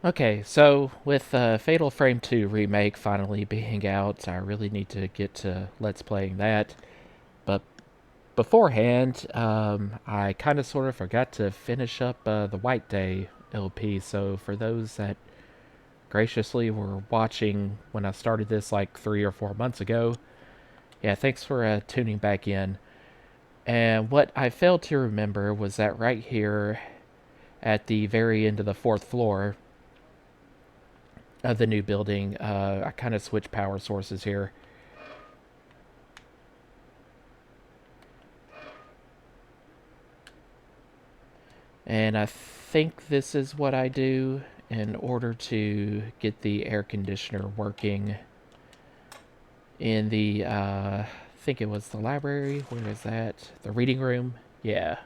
Okay, so with Fatal Frame 2 Remake finally being out, I really need to get to Let's Playing that. But beforehand, I kind of sort of forgot to finish up the White Day LP, so for those that graciously were watching when I started this like 3 or 4 months ago, yeah, thanks for tuning back in. And what I failed to remember was that right here at the very end of the fourth floor, of the new building. I kind of switched power sources here. And I think this is what I do in order to get the air conditioner working in the, I think it was the library. Where is that? The reading room? Yeah.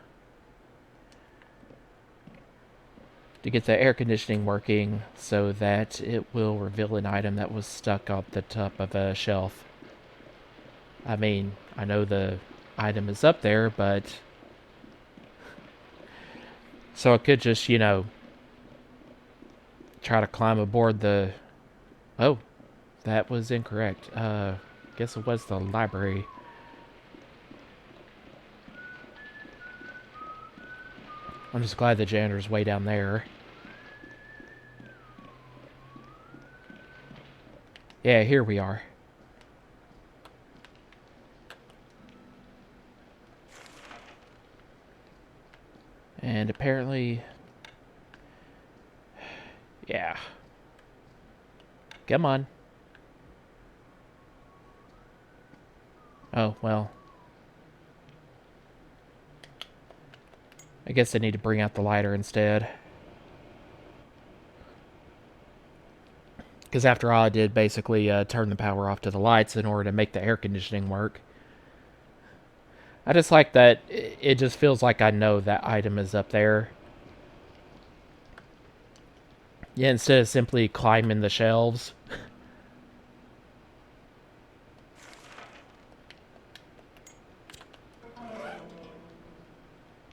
To get the air conditioning working so that it will reveal an item that was stuck up the top of a shelf. I mean, I know the item is up there, but so I could just, try to climb aboard the... Oh, that was incorrect. Guess it was the library. I'm just glad the janitor's way down there. Yeah, here we are. And apparently... Yeah. Come on. Oh, well. I guess I need to bring out the lighter instead. Because after all, I did basically turn the power off to the lights in order to make the air conditioning work. I just like that it just feels like I know that item is up there. Yeah, instead of simply climbing the shelves.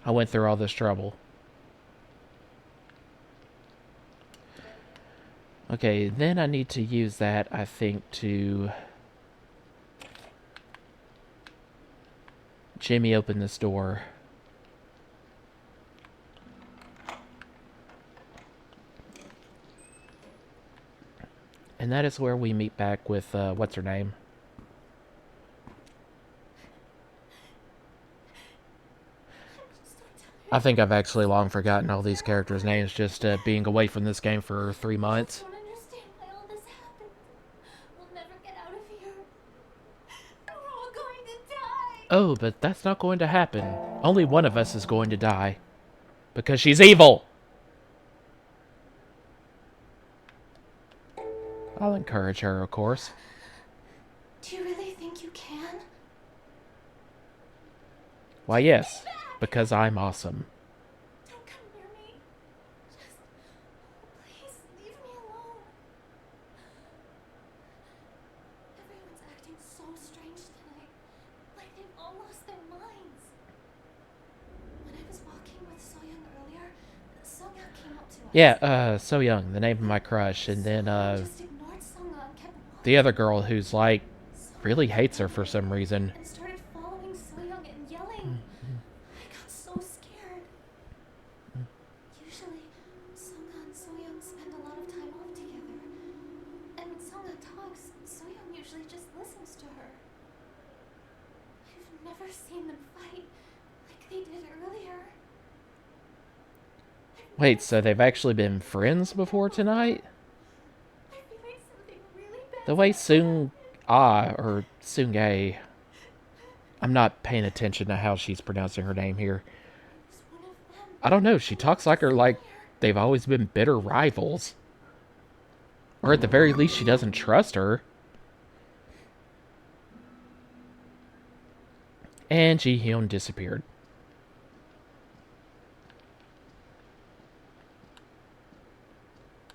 I went through all this trouble. Okay, then I need to use that, I think, to jimmy open this door. And that is where we meet back with, what's her name? I think I've actually long forgotten all these characters' names just being away from this game for 3 months. I don't understand why all this happened. We'll never get out of here. We're all going to die. Oh, but that's not going to happen. Only one of us is going to die. Because she's evil! I'll encourage her, of course. Do you really think you can? Why, yes. Because I'm awesome. Don't come near me. Just, please leave me alone. Everyone's acting so strange tonight. Like they've all lost their minds. When I was walking with Soyoung earlier, Soyoung came up to us. Yeah, So Young, the name of my crush, and then, Soyoung just ignored Songa and kept the walking. other girl who's, like, really Soyoung hates came her over for some reason. and started following Soyoung and yelling. I got so scared. Usually, Songa and Soyoung spend a lot of time off together. And when Songa talks, Soyoung usually just listens to her. I've never seen them fight like they did earlier. Wait, so they've actually been friends before tonight? I feel like something really The bad's way about to Sung happen. Ah, or Sungay, I'm not paying attention to how she's pronouncing her name here. It's one of them. I don't know, she And talks like just her like earlier. they've always been bitter rivals. Or at the very least, she doesn't trust her. And Ji Hyun disappeared.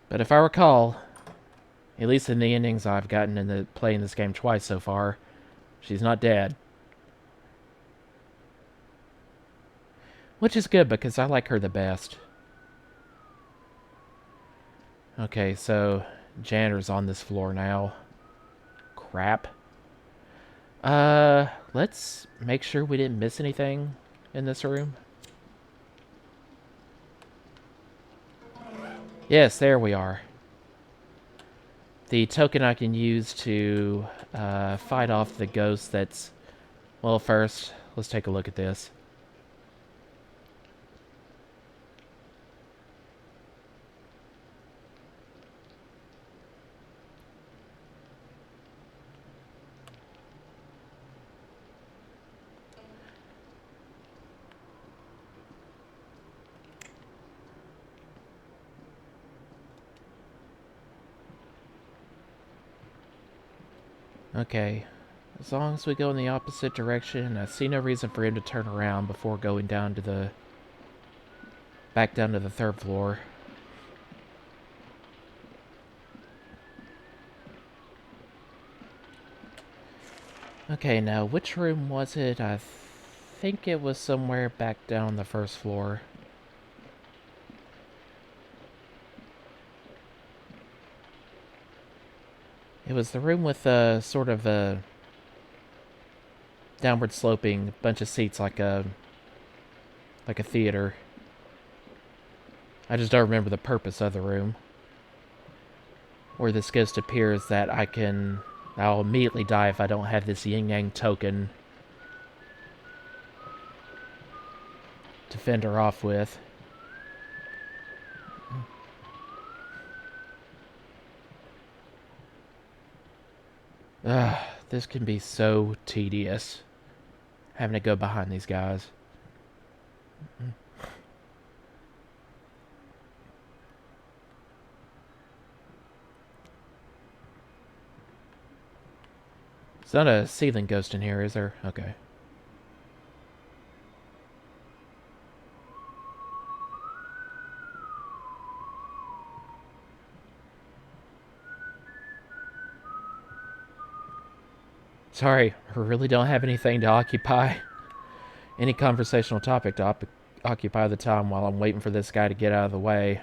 But if I recall, at least in the endings I've gotten in the playing this game twice so far, she's not dead. Which is good because I like her the best. Okay, so janitor's on this floor now. Crap. Let's make sure we didn't miss anything in this room. Yes, there we are. The token I can use to fight off the ghost that's... Well, first, let's take a look at this. Okay, as long as we go in the opposite direction, I see no reason for him to turn around before going down to the... back down to the third floor. Okay, now which room was it? I think it was somewhere back down the first floor. It was the room with a sort of a downward sloping bunch of seats like a theater. I just don't remember the purpose of the room. Where this ghost appears that I'll immediately die if I don't have this yin yang token to fend her off with. Ugh, this can be so tedious. Having to go behind these guys. It's not a ceiling ghost in here, is there? Okay. Sorry, I really don't have anything to occupy. Any conversational topic to occupy the time while I'm waiting for this guy to get out of the way.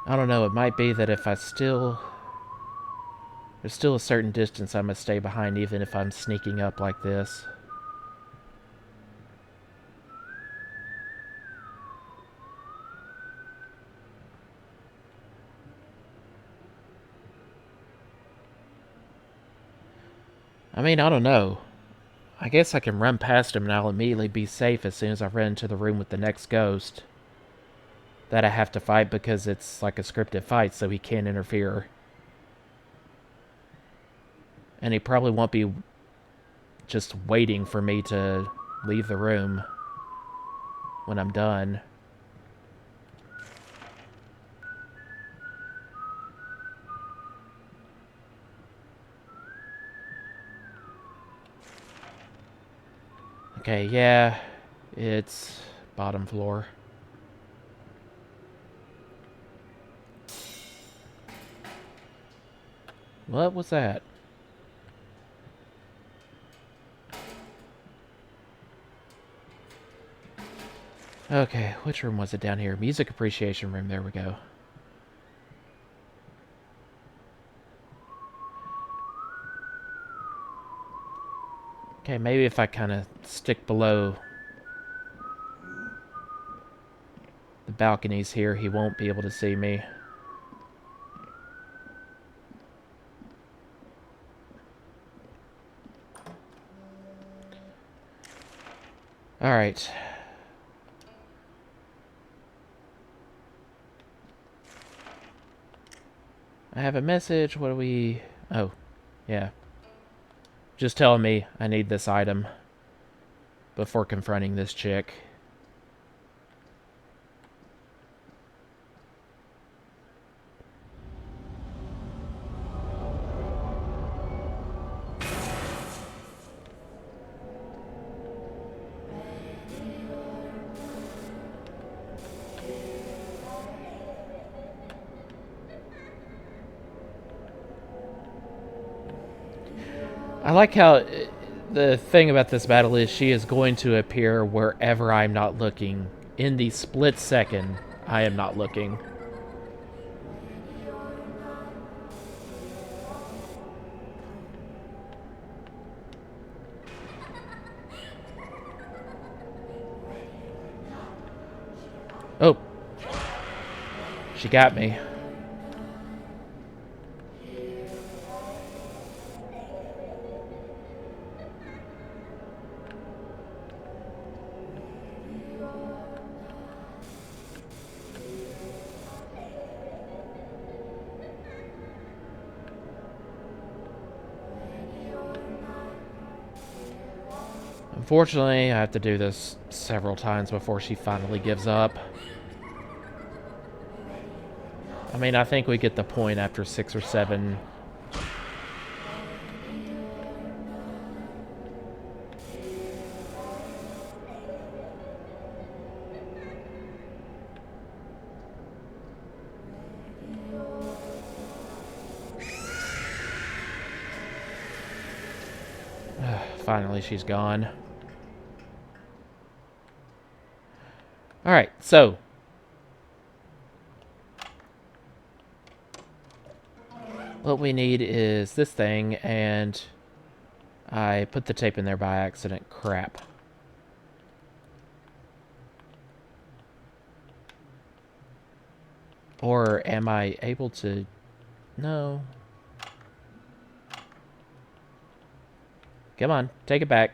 I don't know, it might be that if there's still a certain distance I must stay behind even if I'm sneaking up like this. I mean, I don't know. I guess I can run past him and I'll immediately be safe as soon as I run into the room with the next ghost that I have to fight because it's like a scripted fight, so he can't interfere. And he probably won't be just waiting for me to leave the room when I'm done. Okay, yeah, it's bottom floor. What was that? Okay, which room was it down here? Music appreciation room, there we go. Okay, maybe if I kind of stick below the balconies here, he won't be able to see me. Alright. I have a message. What do we... Oh, yeah. Just telling me I need this item before confronting this chick. I like how the thing about this battle is she is going to appear wherever I'm not looking. In the split second, I am not looking. Oh, she got me. Unfortunately, I have to do this several times before she finally gives up. I mean, I think we get the point after 6 or 7. Finally, she's gone. Alright, so what we need is this thing, and I put the tape in there by accident. Crap. Or am I able to... No. Come on, take it back.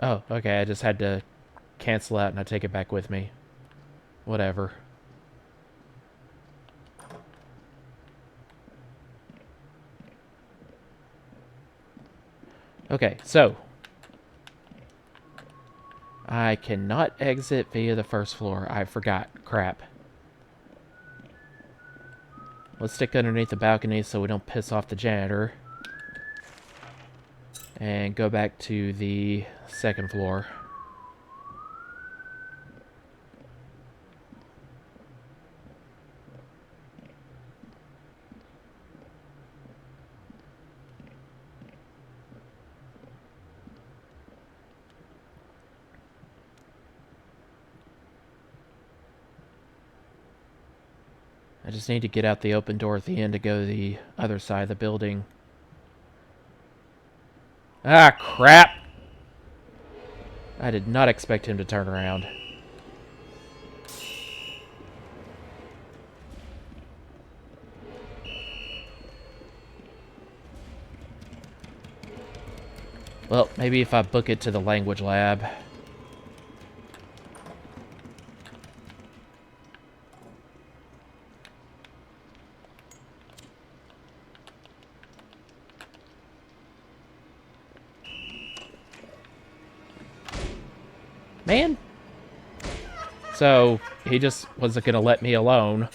Oh, okay, I just had to cancel out and I take it back with me. Whatever. Okay, so I cannot exit via the first floor. I forgot. Crap. Let's stick underneath the balcony so we don't piss off the janitor. And go back to the second floor. I just need to get out the open door at the end to go to the other side of the building. Ah, crap! I did not expect him to turn around. Well, maybe if I book it to the language lab. Man. So, he just wasn't going to let me alone.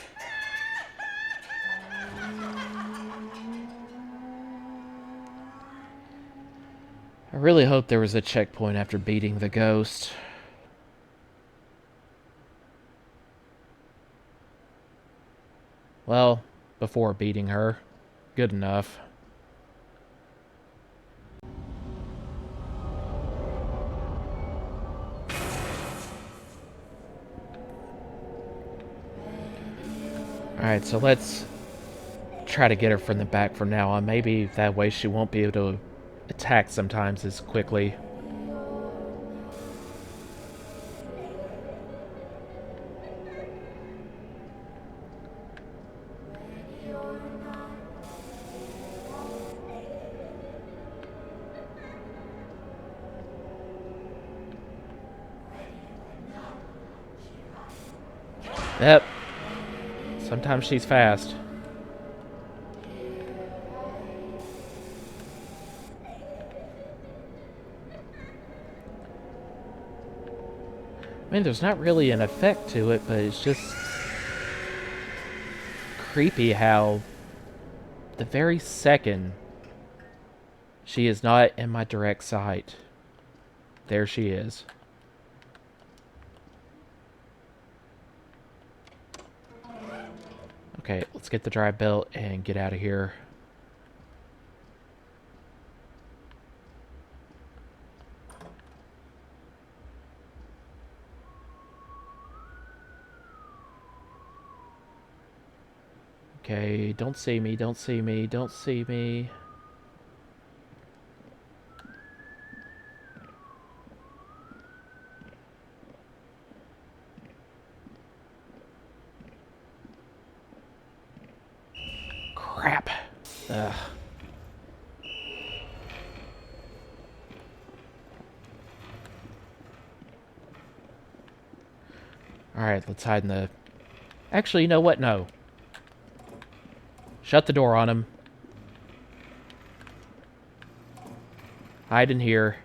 I really hope there was a checkpoint after beating the ghost. Well, before beating her. Good enough. Alright, so let's try to get her from the back from now on. Maybe that way she won't be able to attack sometimes as quickly. Yep. Sometimes she's fast. I mean, there's not really an effect to it, but it's just creepy how the very second she is not in my direct sight, there she is. Okay, let's get the drive belt and get out of here. Okay, don't see me, don't see me, don't see me. Crap. Ugh. Alright, let's hide in the... Actually, you know what? No. Shut the door on him. Hide in here.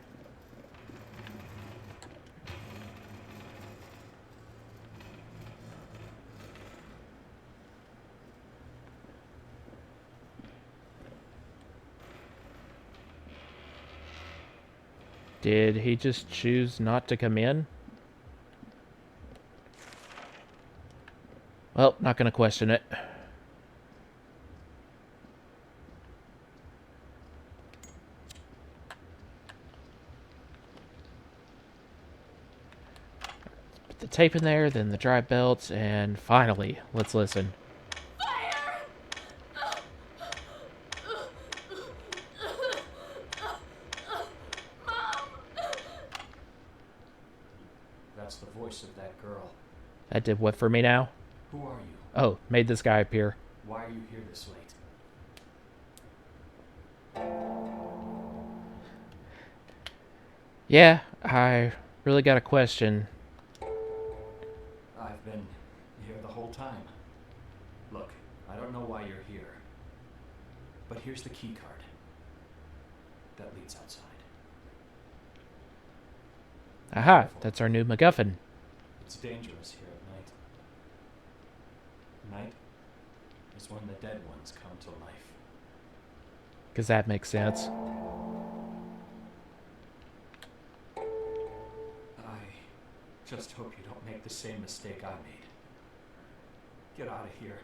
Did he just choose not to come in? Well, not gonna question it. Put the tape in there, then the drive belts, and finally, let's listen. That's the voice of that girl. That did what for me now? Who are you? Oh, made this guy appear. Why are you here this late? Yeah, I really got a question. I've been here the whole time. Look, I don't know why you're here. But here's the key card. That leads outside. Aha, that's our new MacGuffin. It's dangerous here at night. Night is when the dead ones come to life. Because that makes sense. I just hope you don't make the same mistake I made. Get out of here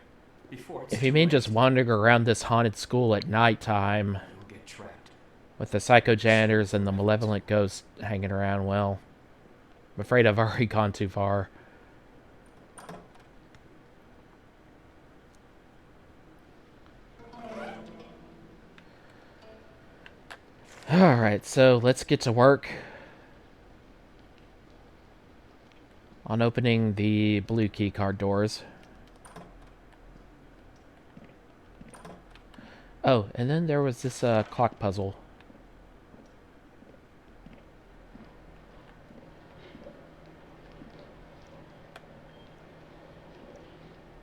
before it's If you too mean late. just wandering around this haunted school at nighttime You'll get trapped. with the psycho janitors and the malevolent ghosts hanging around, well, I'm afraid I've already gone too far. Alright, so let's get to work on opening the blue key card doors. Oh, and then there was this clock puzzle.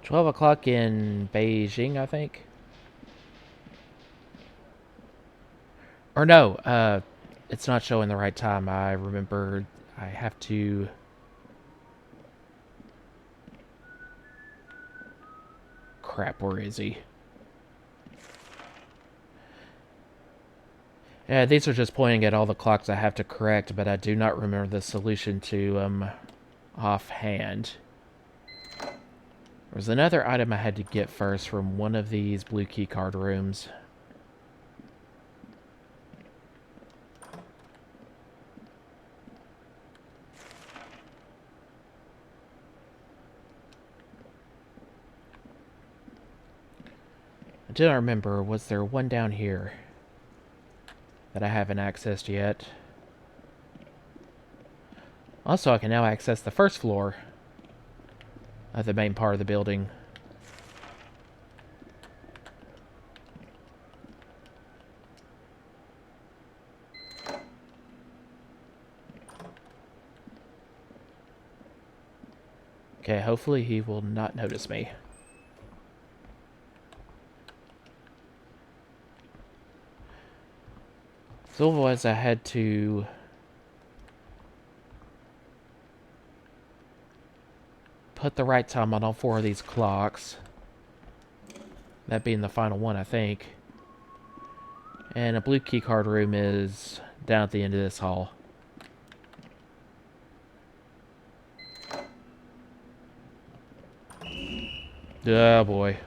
$12 in Beijing, I think. Or no, it's not showing the right time. I remember I have to... Crap, where is he? Yeah, these are just pointing at all the clocks I have to correct, but I do not remember the solution to them offhand. There was another item I had to get first from one of these blue key card rooms. I do not remember, was there one down here that I haven't accessed yet? Also, I can now access the first floor of the main part of the building. Okay, hopefully he will not notice me. So otherwise I had to put the right time on all four of these clocks. That being the final one, I think. And a blue key card room is down at the end of this hall. Oh boy.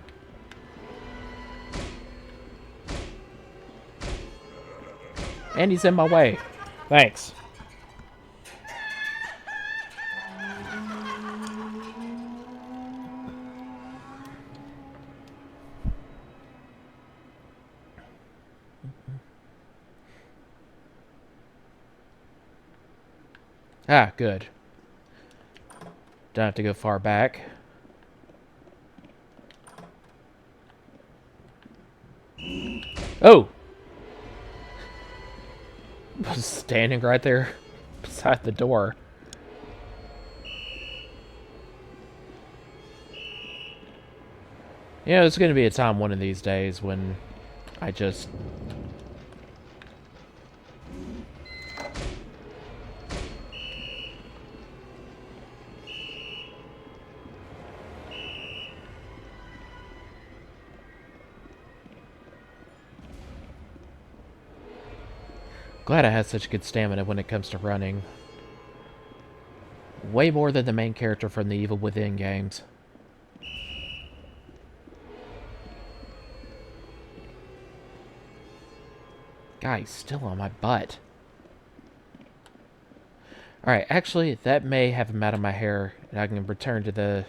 And he's in my way. Thanks. Ah, good. Don't have to go far back. Oh! I was standing right there beside the door. You know, there's going to be a time one of these days when I just... Glad I have such good stamina when it comes to running. Way more than the main character from the Evil Within games. Guy's still on my butt. Alright, actually, that may have him out of my hair, and I can return to the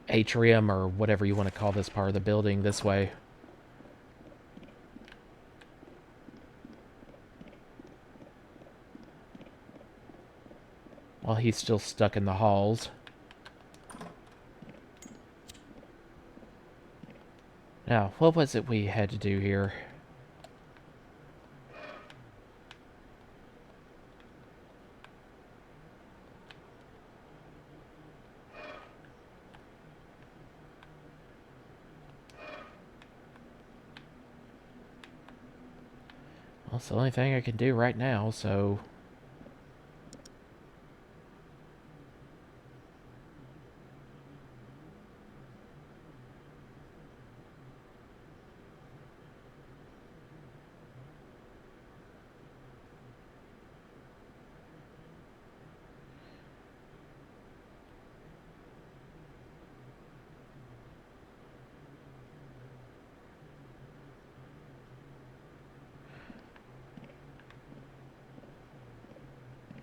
atrium, or whatever you want to call this part of the building, this way. While he's still stuck in the halls. Now, what was it we had to do here? Well, it's the only thing I can do right now, so...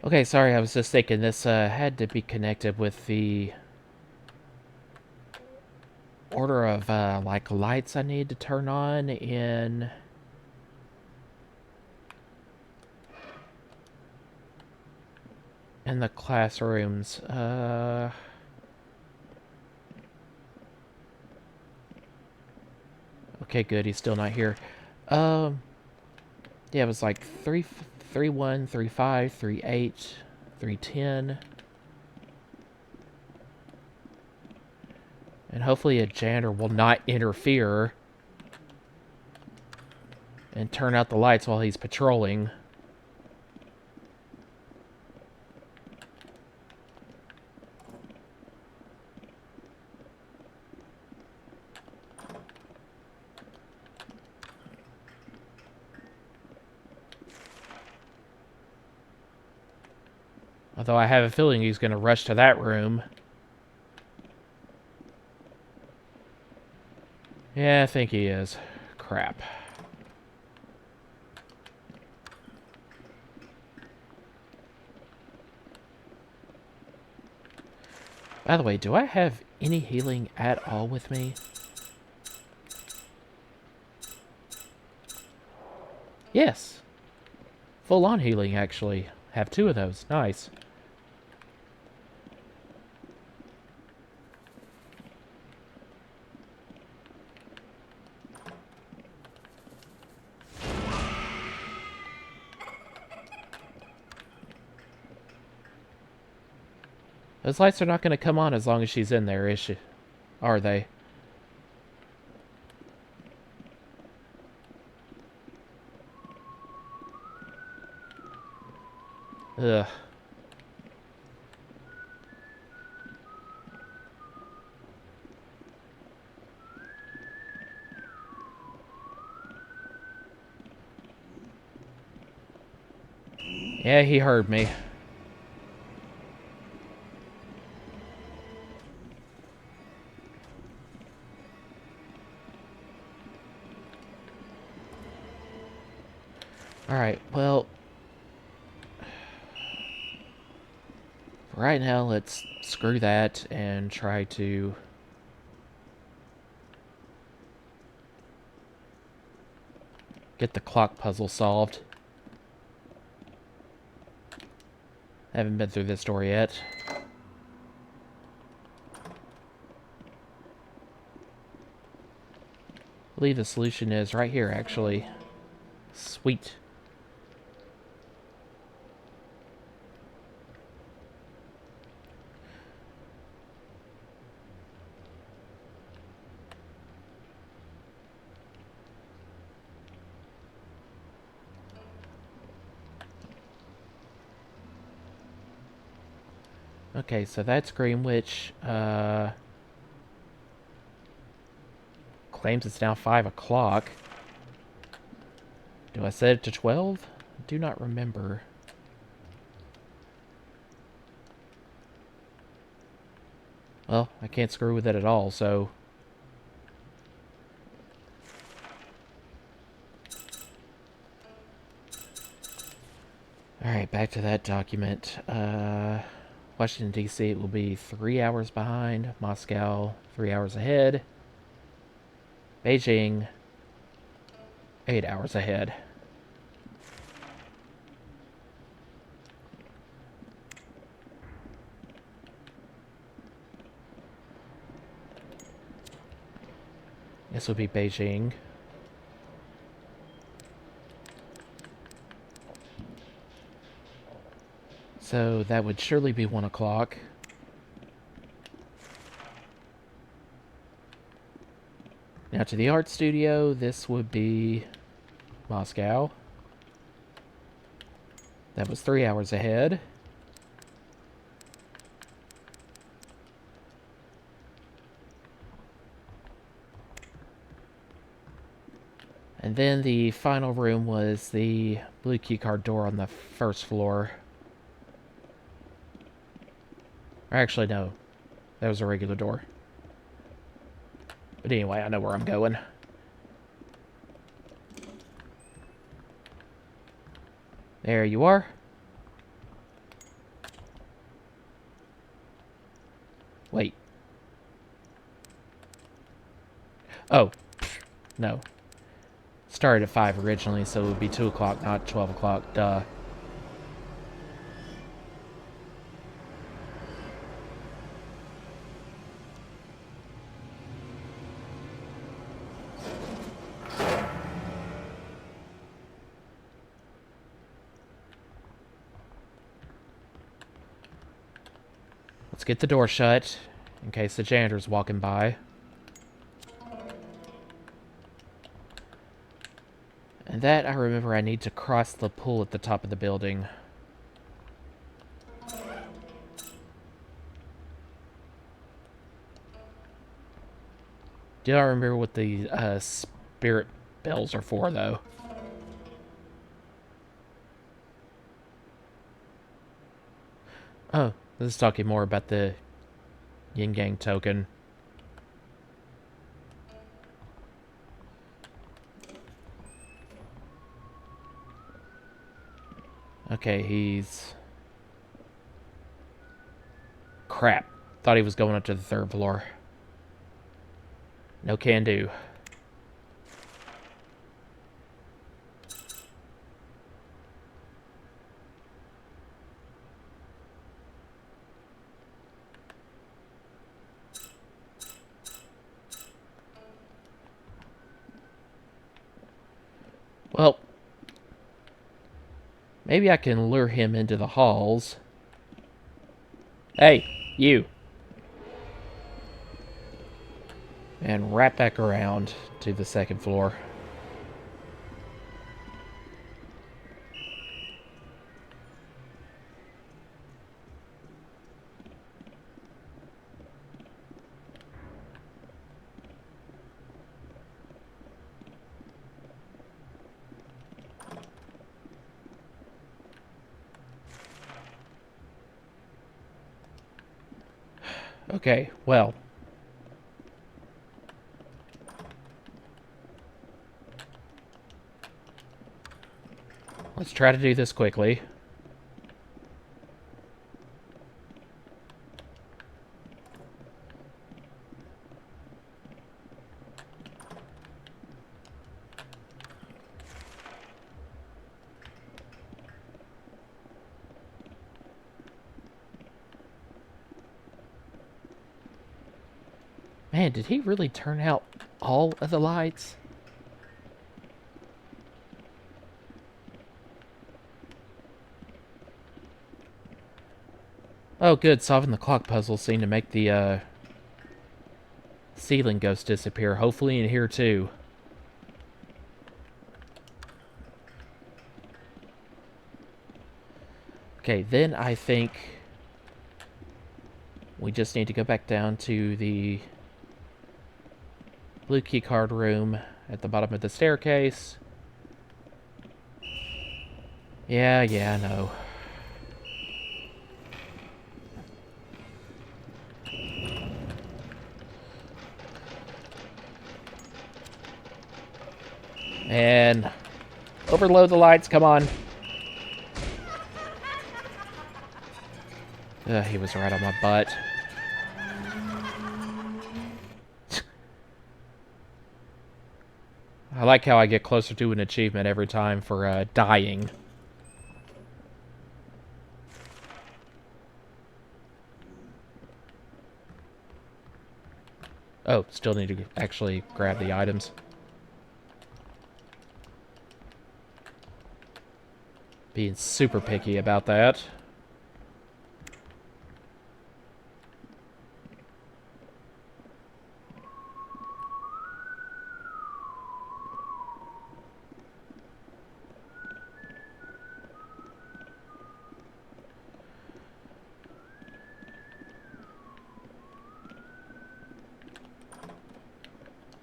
Okay, sorry, I was just thinking this had to be connected with the order of, like, lights I need to turn on in the classrooms. Okay, good, he's still not here. Um, yeah, it was like 3-1, 3-5, 3-8, 3-10. And hopefully a janitor will not interfere and turn out the lights while he's patrolling. Although I have a feeling he's going to rush to that room. Yeah, I think he is. Crap. By the way, do I have any healing at all with me? Yes. Full-on healing, actually. Have 2 of those. Nice. Those lights are not going to come on as long as she's in there, is she? Are they? Ugh. Yeah, he heard me. Alright, well, right now let's screw that and try to get the clock puzzle solved. Haven't been through this door yet. I believe the solution is right here, actually. Sweet. Okay, so that's Greenwich. Claims it's now 5 o'clock. Do I set it to 12? I do not remember. Well, I can't screw with it at all, so... Alright, back to that document. Washington, D.C. will be 3 hours behind. Moscow, 3 hours ahead. Beijing, 8 hours ahead. This will be Beijing. So that would surely be 1 o'clock. Now to the art studio, this would be Moscow. That was 3 hours ahead. And then the final room was the blue keycard door on the first floor. Or actually, no. That was a regular door. But anyway, I know where I'm going. There you are. Wait. Oh. No. Started at 5 originally, so it would be 2 o'clock, not 12 o'clock. Duh. Let's get the door shut, in case the janitor's walking by. And that, I remember I need to cross the pool at the top of the building. Do not remember what the spirit bells are for, though. Oh, this is talking more about the Yin Yang token. Okay, he's... Crap. Thought he was going up to the 3rd floor. No can do. Well, maybe I can lure him into the halls. Hey, you. And wrap back around to the 2nd floor. Okay, well. Let's try to do this quickly. Man, did he really turn out all of the lights? Oh, good. Solving the clock puzzle seemed to make the ceiling ghost disappear. Hopefully in here too. Okay, then I think we just need to go back down to the blue key card room at the bottom of the staircase. Yeah, I know. And overload the lights, come on. He was right on my butt. I like how I get closer to an achievement every time for dying. Oh, still need to actually grab the items. Being super picky about that.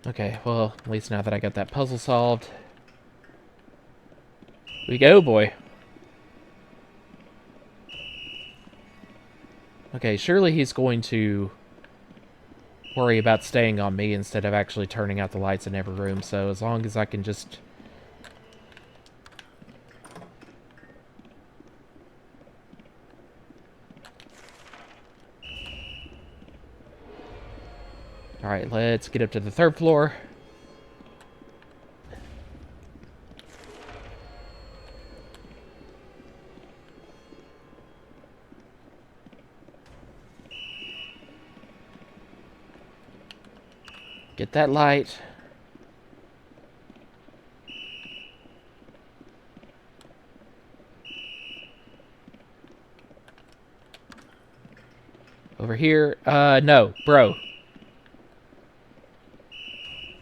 Okay, well, at least now that I got that puzzle solved. We go, boy. Okay, surely he's going to worry about staying on me instead of actually turning out the lights in every room, so as long as I can just... Alright, let's get up to the third floor. Get that light. Over here. No, bro.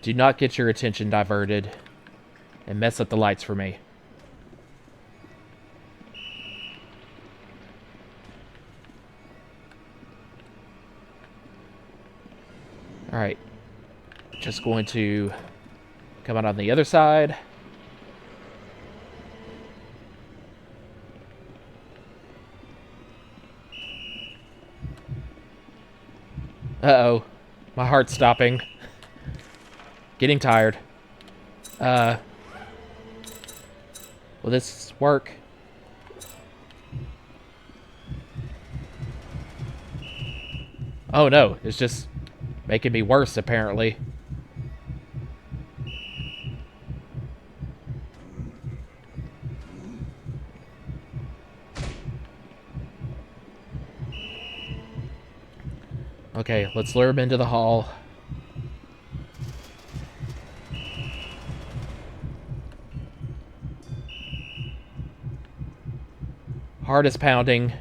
Do not get your attention diverted and mess up the lights for me. Alright. Just going to come out on the other side. Uh-oh. My heart's stopping. Getting tired. Will this work? Oh no, it's just making me worse, apparently. Okay, let's lure him into the hall. Heart is pounding.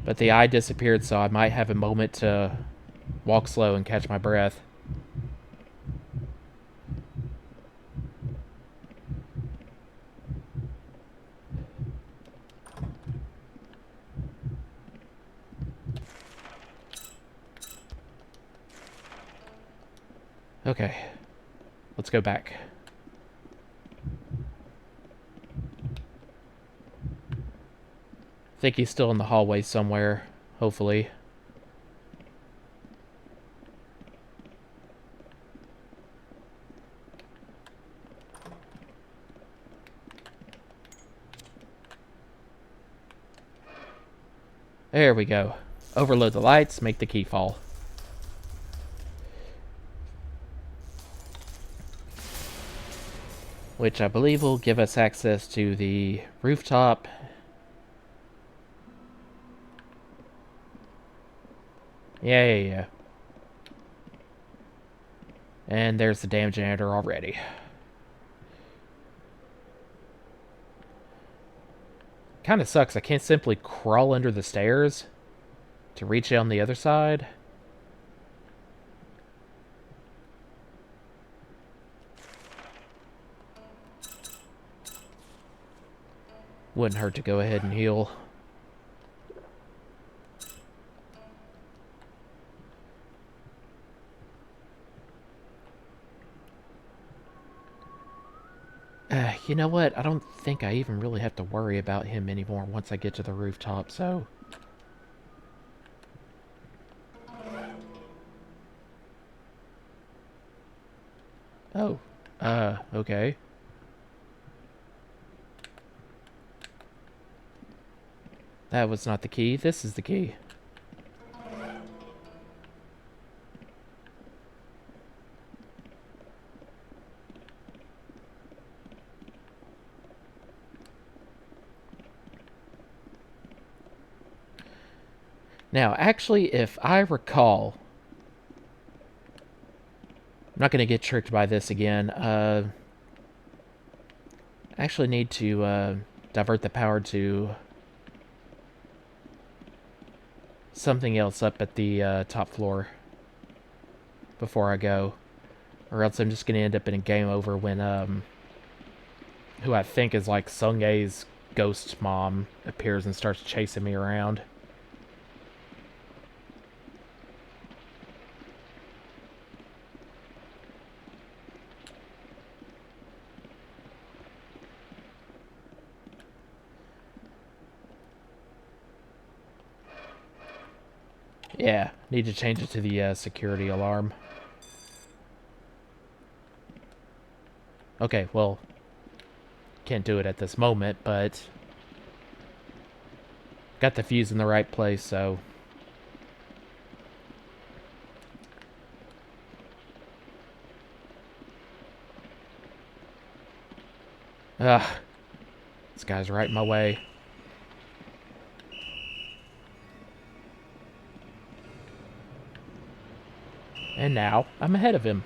But the eye disappeared, so I might have a moment to walk slow and catch my breath. Okay. Let's go back. I think he's still in the hallway somewhere, hopefully. There we go. Overload the lights, make the key fall. Which I believe will give us access to the rooftop. Yeah. And there's the damn generator already. Kind of sucks. I can't simply crawl under the stairs to reach it on the other side. Wouldn't hurt to go ahead and heal. You know what? I don't think I even really have to worry about him anymore once I get to the rooftop, so... Oh. Okay. That was not the key. This is the key. Now, actually, if I recall... I'm not going to get tricked by this again. I actually need to divert the power to something else up at the top floor before I go. Or else I'm just going to end up in a game over when who I think is like Sung Ae's ghost mom appears and starts chasing me around. Yeah, need to change it to the security alarm. Okay, well, can't do it at this moment, but got the fuse in the right place, so... Ugh, this guy's right in my way. And now, I'm ahead of him.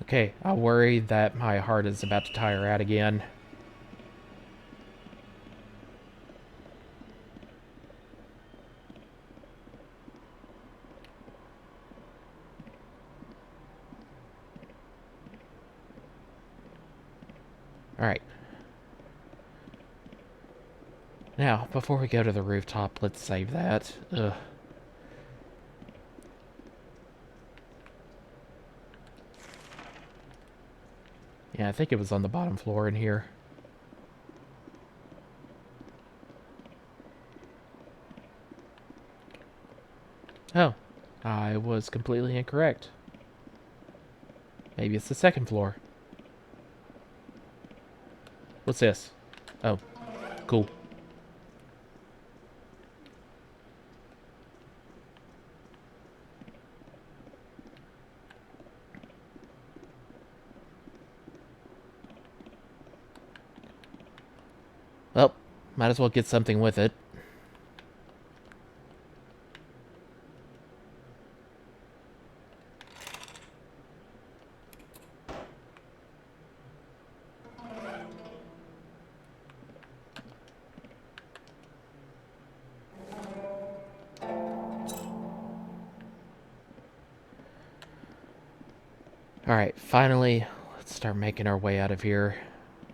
Okay, I worry that my heart is about to tire out again. Alright. Now, before we go to the rooftop, let's save that. Ugh. Yeah, I think it was on the bottom floor in here. Oh, I was completely incorrect. Maybe it's the second floor. What's this? Oh, cool. Well, might as well get something with it. Alright, finally, let's start making our way out of here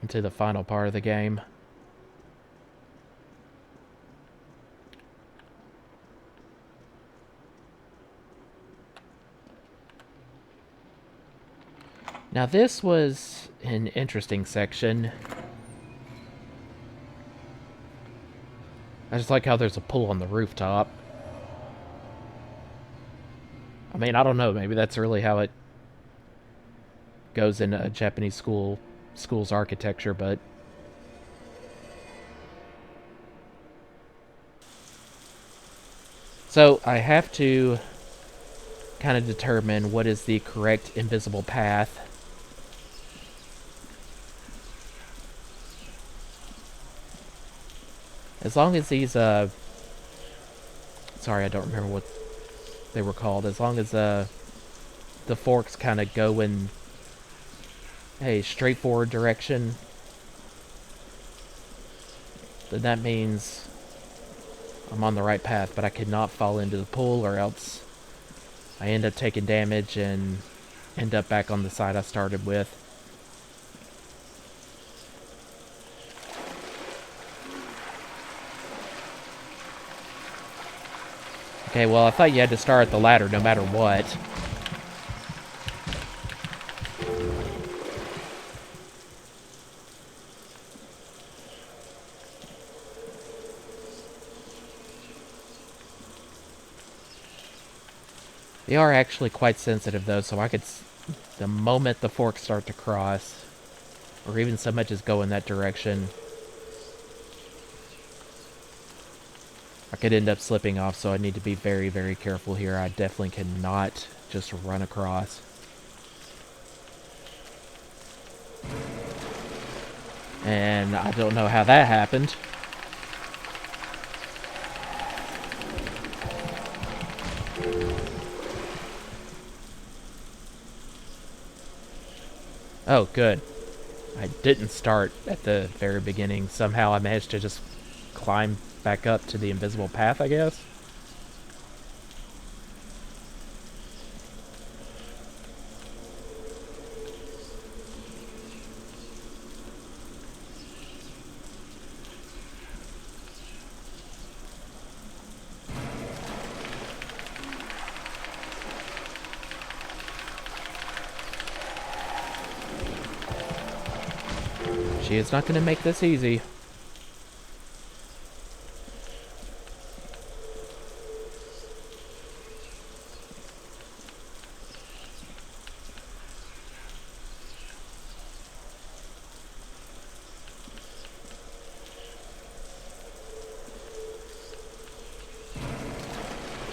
into the final part of the game. Now this was an interesting section. I just like how there's a pull on the rooftop. I mean, I don't know, maybe that's really how it goes in a Japanese school's architecture, but so I have to kind of determine what is the correct invisible path. As long as these sorry, I don't remember what they were called. As long as the forks kind of go in a straightforward direction, then that means I'm on the right path, but I could not fall into the pool or else I end up taking damage and end up back on the side I started with. Okay, well, I thought you had to start at the ladder no matter what. They are actually quite sensitive, though, so I could, the moment the forks start to cross, or even so much as go in that direction, I could end up slipping off, so I need to be very, very careful here. I definitely cannot just run across. And I don't know how that happened. Oh, good. I didn't start at the very beginning. Somehow I managed to just climb back up to the invisible path, I guess. She is not going to make this easy.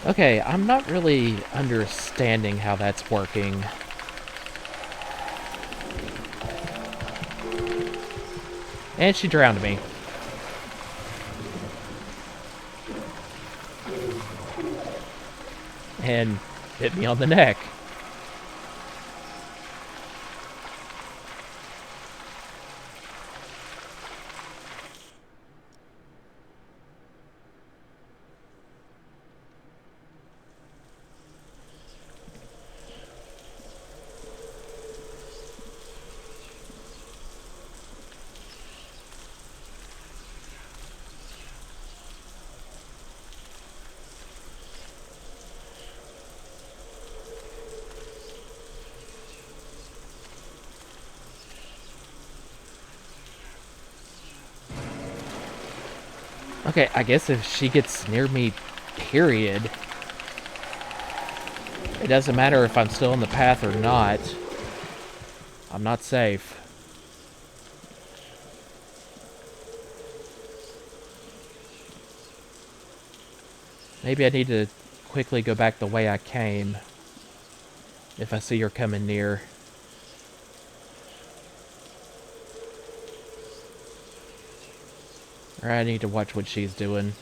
Okay, I'm not really understanding how that's working. And she drowned me. And hit me on the neck. Okay, I guess if she gets near me, period, it doesn't matter if I'm still on the path or not. I'm not safe. Maybe I need to quickly go back the way I came if I see her coming near. Or I need to watch what she's doing.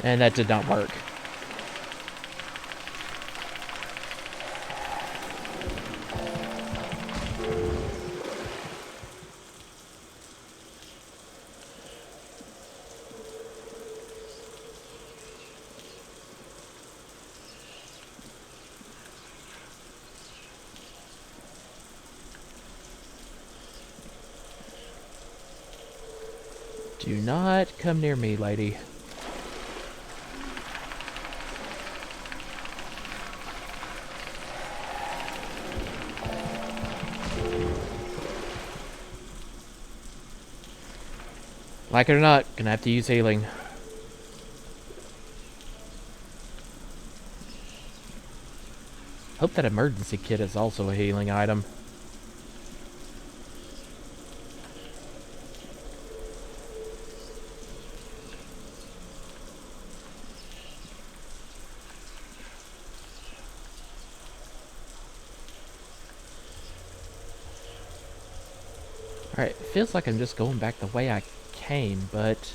And that did not work. Do not come near me, lady. Like it or not, gonna have to use healing. Hope that emergency kit is also a healing item. Alright, it feels like I'm just going back the way I came, but...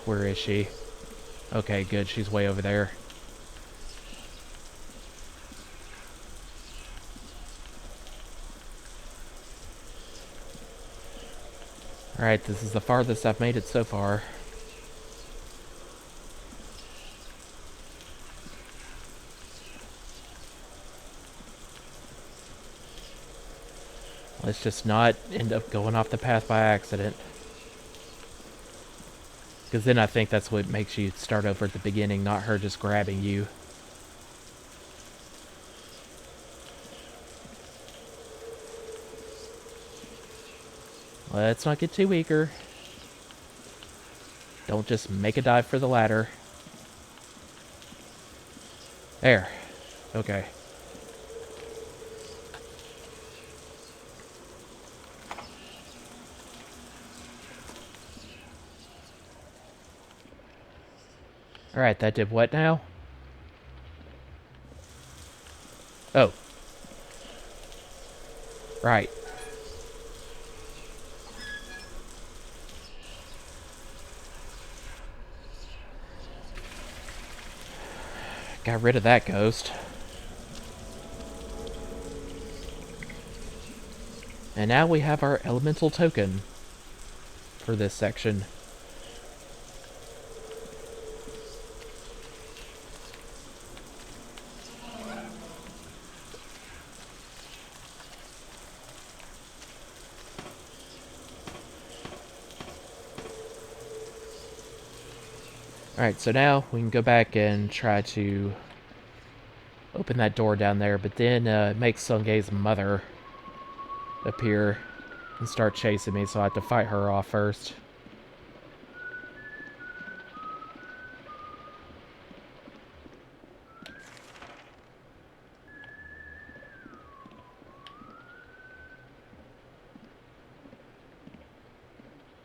where is she? Okay, good, she's way over there. Alright, this is the farthest I've made it so far. Let's just not end up going off the path by accident. Because then I think that's what makes you start over at the beginning, not her just grabbing you. Let's not get too weaker. Don't just make a dive for the ladder. There. Okay. Alright, that did what now? Oh. Right. Got rid of that ghost. And now we have our elemental token for this section. Alright, so now we can go back and try to open that door down there, but then make Sungei's mother appear and start chasing me, so I have to fight her off first.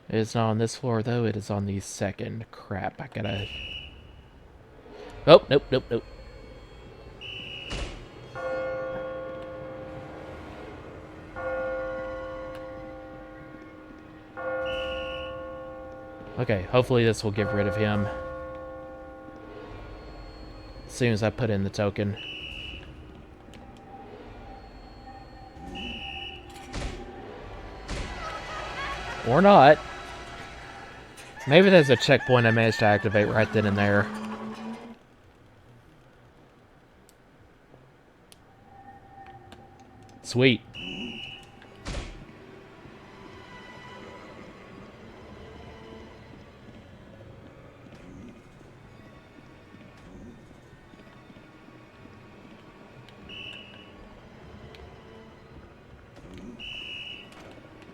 It is not on this floor, though. It is on the second. Crap, I gotta... Oh, nope, nope, nope. Okay, hopefully this will get rid of him as soon as I put in the token. Or not. Maybe there's a checkpoint I managed to activate right then and there. Sweet.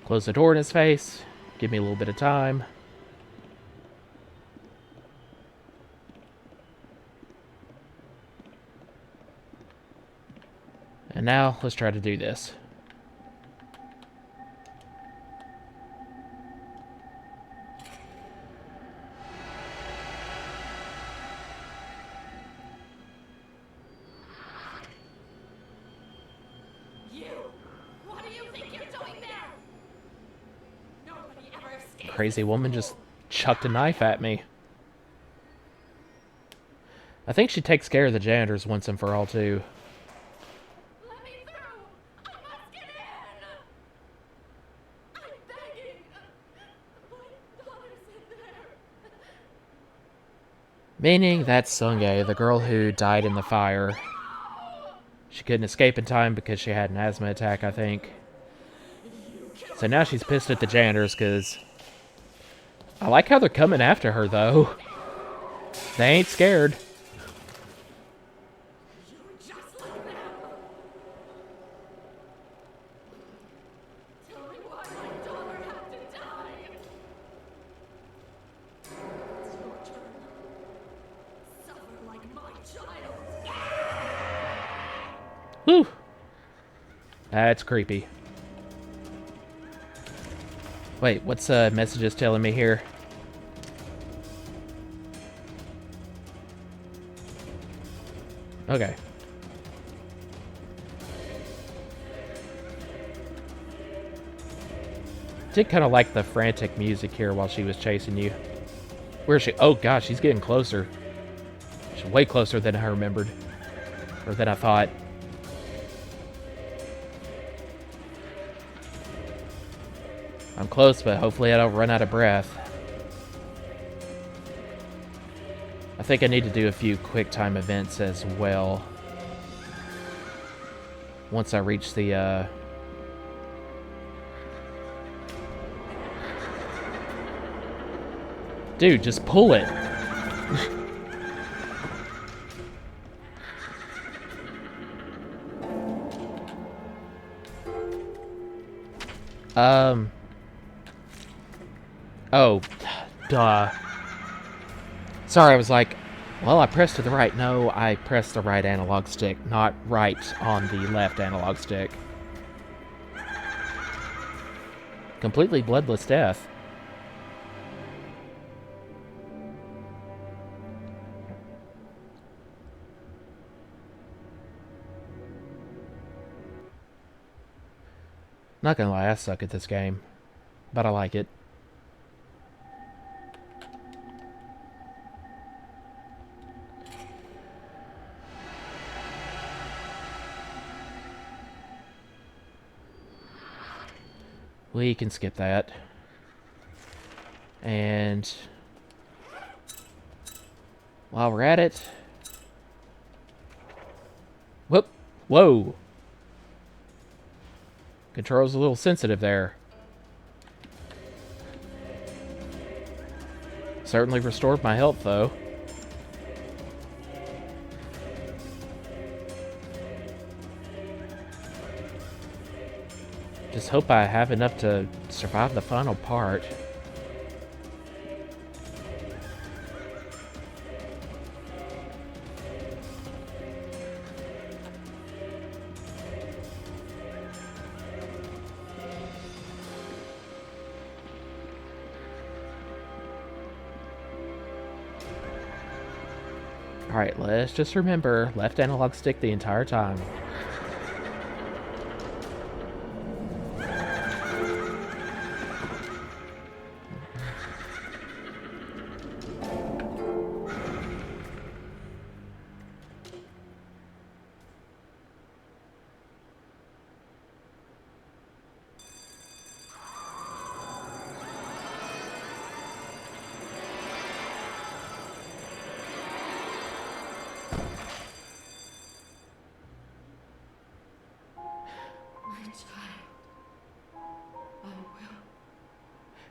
Close the door in his face. Give me a little bit of time. And now, let's try to do this. Crazy woman just chucked a knife at me. I think she takes care of the janitors once and for all, too. Let me through! I must get in! I'm begging! My daughter's in there! Meaning that's Sungei, the girl who died in the fire. She couldn't escape in time because she had an asthma attack, I think. So now she's pissed at the janitors because... I like how they're coming after her, though. They ain't scared. You're just like them! Tell me why my daughter had to die! Whew. That's creepy. Wait, what's messages telling me here? Okay. Did kind of like the frantic music here while she was chasing you. Where is she? Oh gosh, she's getting closer. She's way closer than I remembered. Or than I thought. I'm close, but hopefully I don't run out of breath. I think I need to do a few quick time events as well. Once I reach the, Dude, just pull it. Oh, duh. Sorry, I was like, well, I pressed to the right. No, I pressed the right analog stick, not right on the left analog stick. Completely bloodless death. Not gonna lie, I suck at this game. But I like it. We can skip that. And while we're at it... Whoop! Whoa! Control's a little sensitive there. Certainly restored my health, though. Just hope I have enough to survive the final part. Alright, let's just remember, left analog stick the entire time.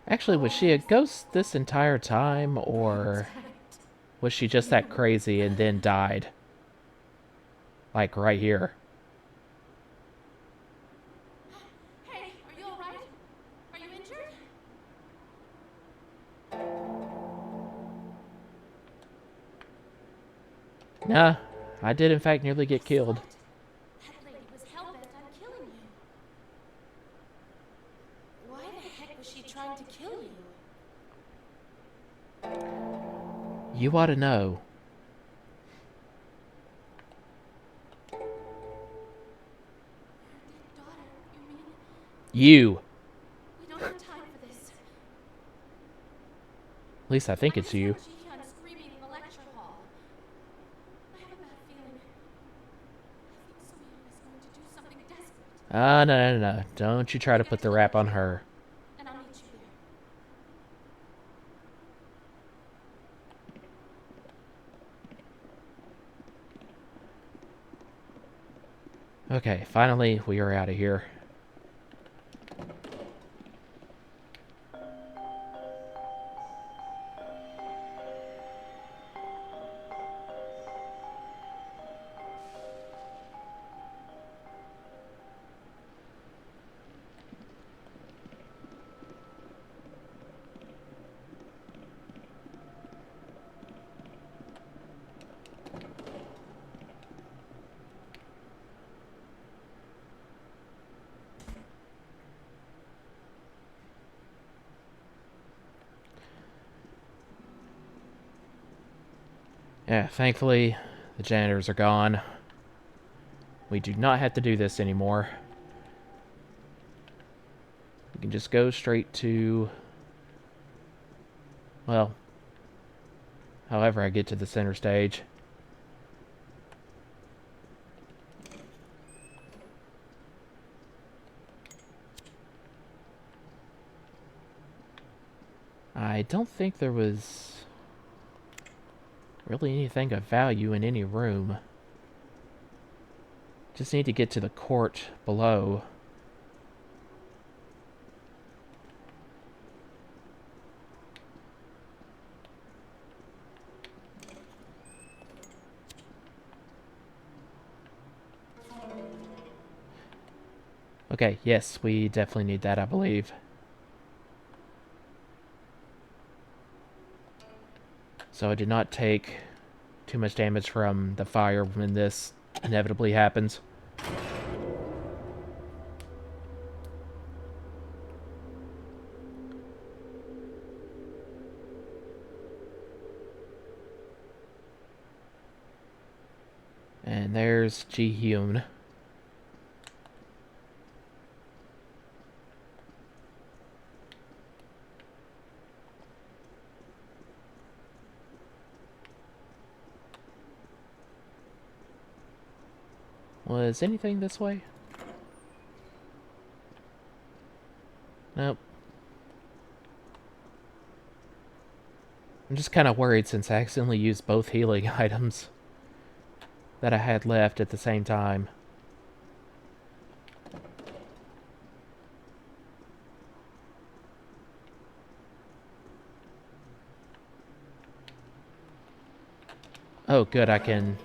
Actually, was she a ghost this entire time, or was she just that crazy and then died? Like, right here. Hey, are you alright? Are you injured? Nah, I did in fact nearly get killed. That lady was hell-bent on killing you. Why the heck was she trying to kill you? You ought to know. Your daughter, you mean? You. We don't have time for this. At least I think it's you. Jihyun screaming in the lecture hall. I have a bad feeling. I think Soyeon is going to do something desperate. Ah, no. Don't you try to put the rap on her. And I'll meet you there. Okay, finally, we are out of here. Yeah, thankfully, the janitors are gone. We do not have to do this anymore. We can just go straight to... well, however I get to the center stage. I don't think there was really anything of value in any room. Just need to get to the court below. Okay, yes, we definitely need that, I believe. So I did not take too much damage from the fire when this inevitably happens. And there's Ji-Hyun. Was anything this way? Nope. I'm just kind of worried since I accidentally used both healing items that I had left at the same time. Oh, good, I can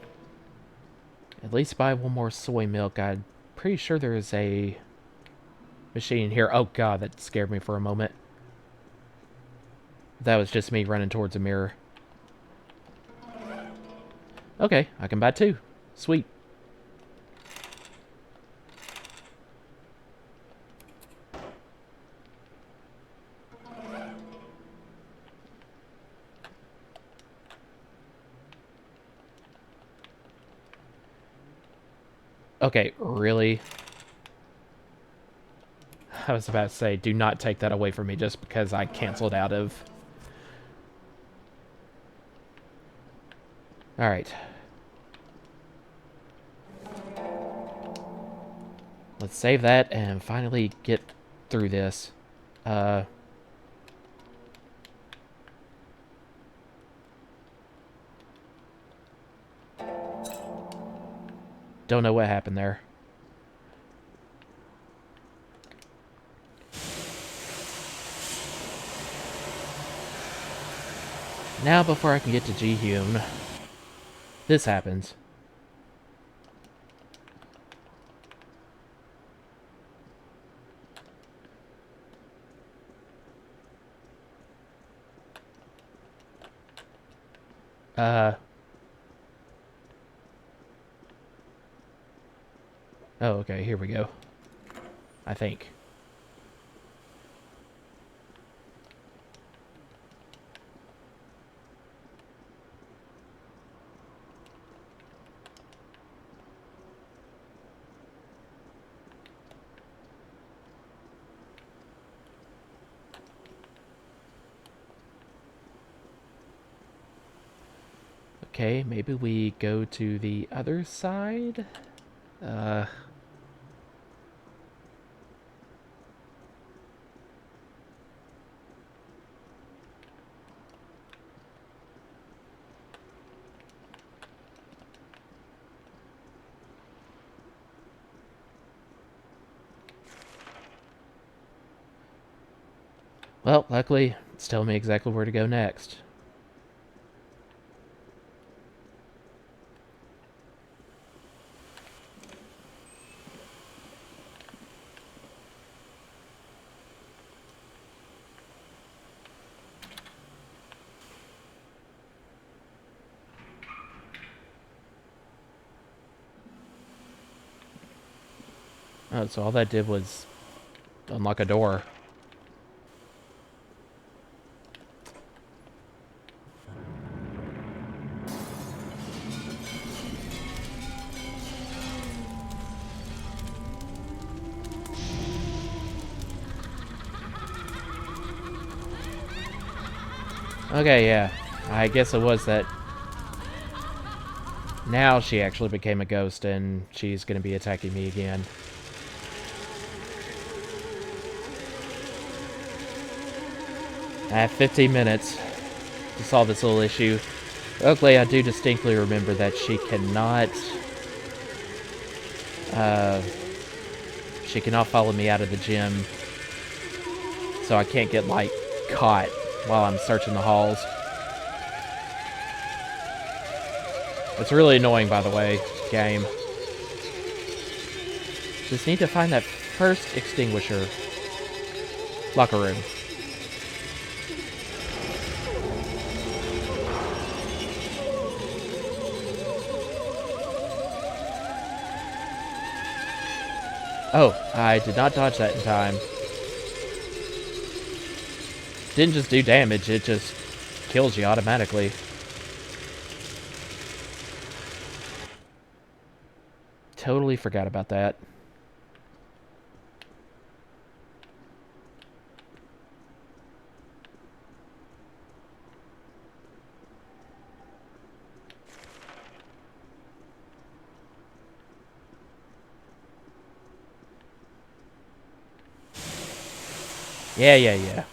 at least buy one more soy milk. I'm pretty sure there is a machine here. Oh god, that scared me for a moment. That was just me running towards a mirror. Okay, I can buy two. Sweet. Okay, really? I was about to say, do not take that away from me just because I canceled out of... Alright. Let's save that and finally get through this. Don't know what happened there. Now, before I can get to Ji-Hyun, this happens. Oh, okay, here we go. I think. Okay, maybe we go to the other side? Well, luckily, it's telling me exactly where to go next. Oh, so all that did was unlock a door. Okay, yeah. I guess it was that. Now she actually became a ghost and she's going to be attacking me again. I have 15 minutes to solve this little issue. Luckily, I do distinctly remember that she cannot follow me out of the gym, so I can't get, like, caught while I'm searching the halls. It's really annoying, by the way, game. Just need to find that first extinguisher. Locker room. Oh, I did not dodge that in time. Didn't just do damage, it just kills you automatically. Totally forgot about that. Yeah.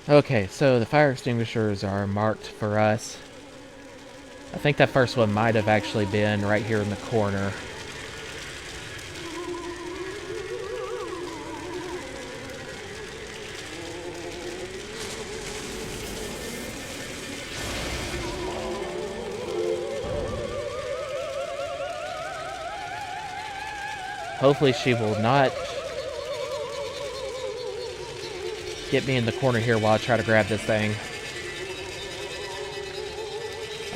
Okay, so the fire extinguishers are marked for us. I think that first one might have actually been right here in the corner. Hopefully she will not get me in the corner here while I try to grab this thing.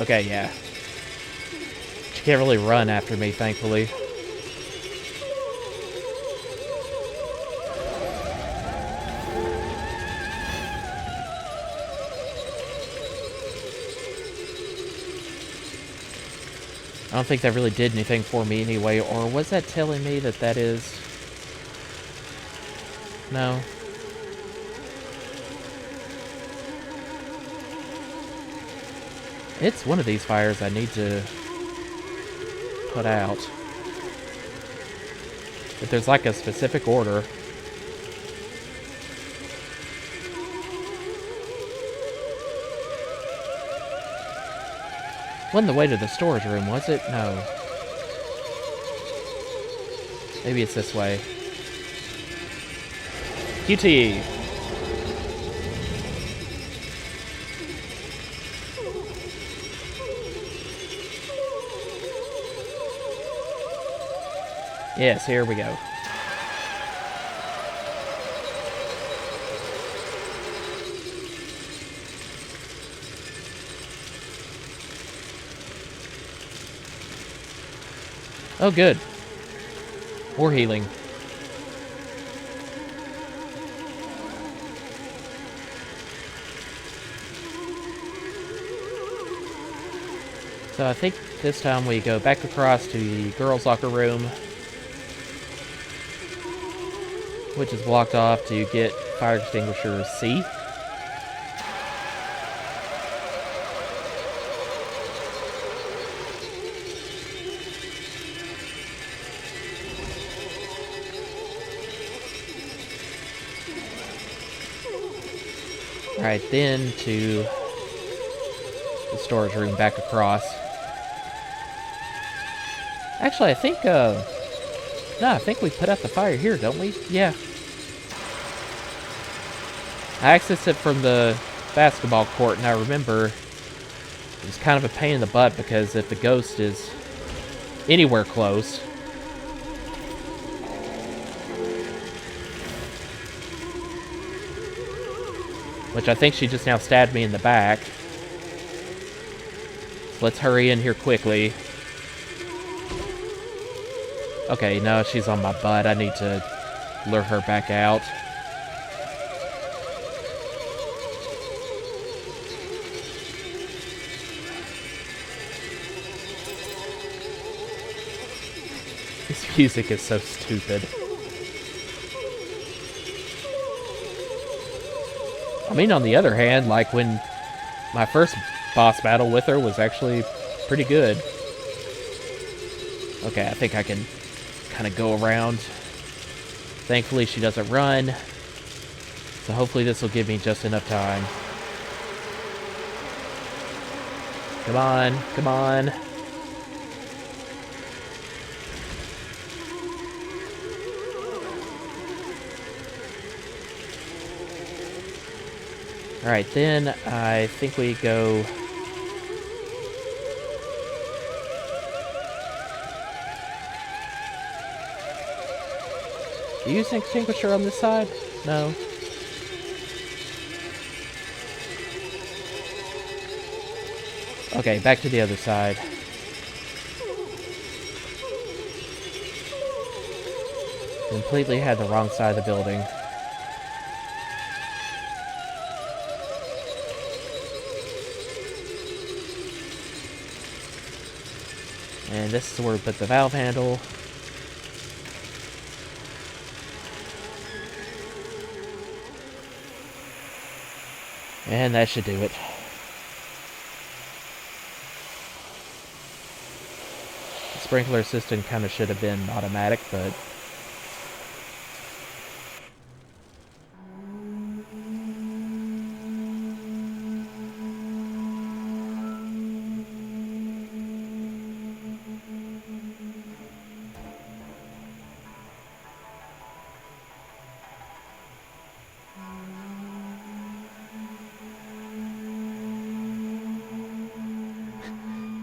Okay, yeah. She can't really run after me, thankfully. I don't think that really did anything for me anyway, or was that telling me that that is... No. It's one of these fires I need to put out. If there's like a specific order. Wasn't the way to the storage room, was it? No. Maybe it's this way. QT! Yes, here we go. Oh, good. More healing. So I think this time we go back across to the girls' locker room, which is blocked off to get fire extinguisher C. Right, then to the storage room back across. Actually, I think, no, I think we put out the fire here, don't we? Yeah. I accessed it from the basketball court, and I remember it was kind of a pain in the butt because if the ghost is anywhere close, which I think she just now stabbed me in the back. Let's hurry in here quickly. Okay, no, she's on my butt. I need to lure her back out. This music is so stupid. I mean, on the other hand, like when my first boss battle with her was actually pretty good. Okay, I think I can kind of go around. Thankfully, she doesn't run. So hopefully this will give me just enough time. Come on, come on. Alright, then I think we go... Do you use an extinguisher on this side? No. Okay, back to the other side. Completely had the wrong side of the building. And this is where we put the valve handle. And that should do it. The sprinkler system kind of should have been automatic, but...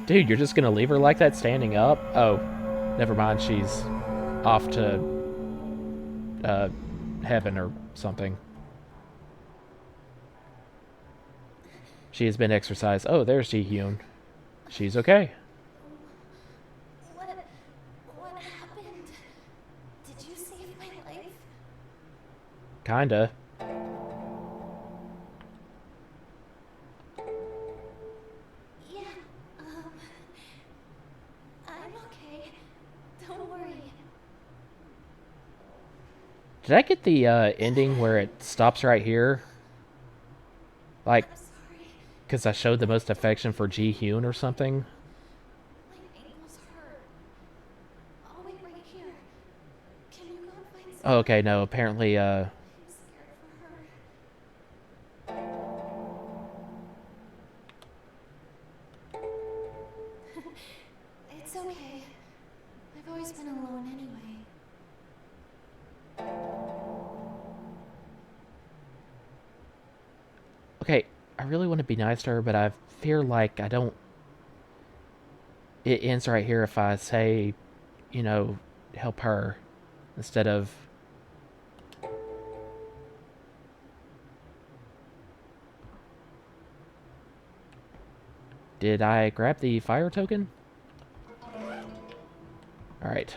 Dude, you're just gonna leave her like that standing up? Oh, never mind, she's off to heaven or something. She has been exorcised. Oh, there's Ji-Hyun. She's okay. What happened? Did you save my life? Kinda. Yeah, I'm okay. Don't worry. Did I get the ending where it stops right here? Like, I'm sorry. because I showed the most affection for Ji-Hyun or something? My ankles hurt. I'll wait right here. Can you go and find some? Oh, okay, no, apparently, I'm scared for her. It's okay. I've always been alone anyway. okay, I really want to be nice to her, but I fear like I don't... It ends right here if I say, you know, help her instead of... Did I grab the fire token? Alright.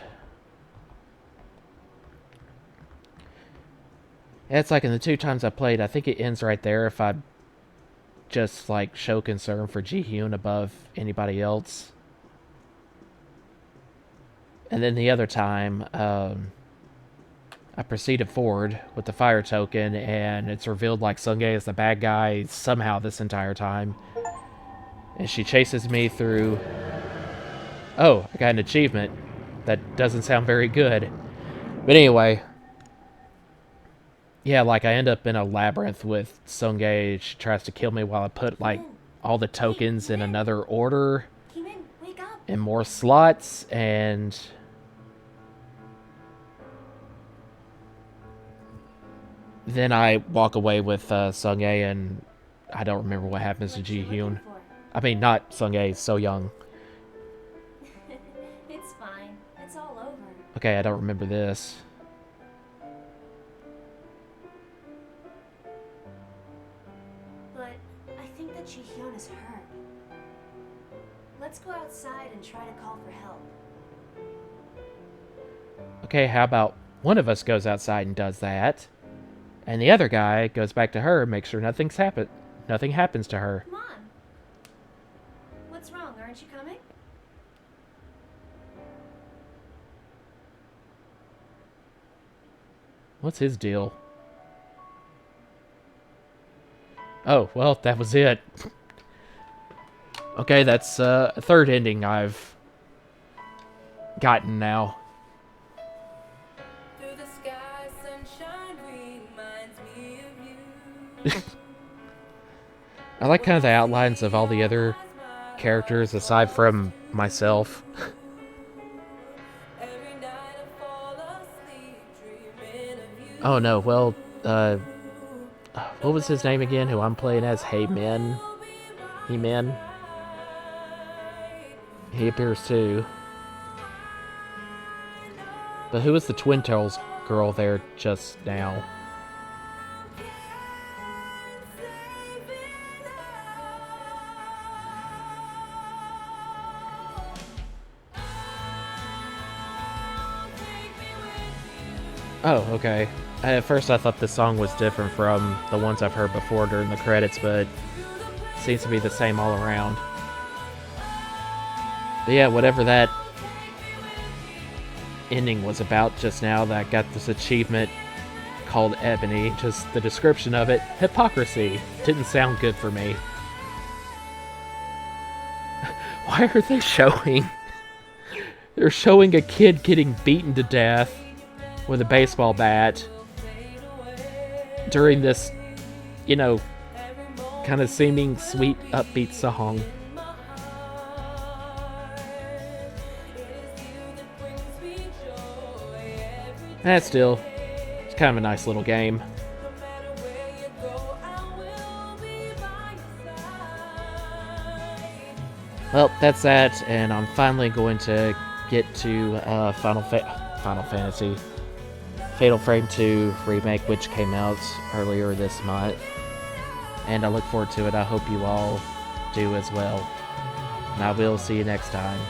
It's like in the 2 times I played, I think it ends right there if I just like show concern for Ji-Hyun above anybody else. And then the other time, I proceeded forward with the fire token, and it's revealed like Sungjae is the bad guy somehow this entire time. And she chases me through... Oh, I got an achievement. That doesn't sound very good. But anyway... Yeah, like I end up in a labyrinth with Sungjae. She tries to kill me while I put like all the tokens in another order Kimin, wake up! and more slots, and then I walk away with Sungjae, and I don't remember what happens to Ji-Hyun. I mean, not Sungjae, So Young. It's fine. It's all over. Okay, I don't remember this. But I think that Ji-Hyun is hurt. Let's go outside and try to call for help. Okay, how about one of us goes outside and does that, and the other guy goes back to her and makes sure nothing happens to her. Come on. What's wrong? Aren't you coming? What's his deal? Oh, well, that was it. Okay, that's a third ending I've gotten now. Through the sky, sunshine reminds me of you. I like kind of the outlines of all the other characters aside from myself. Every night I fall asleep dreaming of you. Oh no, well, what was his name again? Who I'm playing as? He-Man? He appears too. But who was the Twin Tails girl there just now? Oh, okay. At first I thought this song was different from the ones I've heard before during the credits, but it seems to be the same all around. But yeah, whatever that ending was about just now, that got this achievement called Ebony. Just the description of it, hypocrisy. Didn't sound good for me. Why are they showing? They're showing a kid getting beaten to death with a baseball bat during this, you know, kind of seeming sweet, upbeat song. And still, it's kind of a nice little game. Well, that's that, and I'm finally going to get to Final Fantasy Fatal Frame 2 Remake, which came out earlier this month. And I look forward to it. I hope you all do as well. And I will see you next time.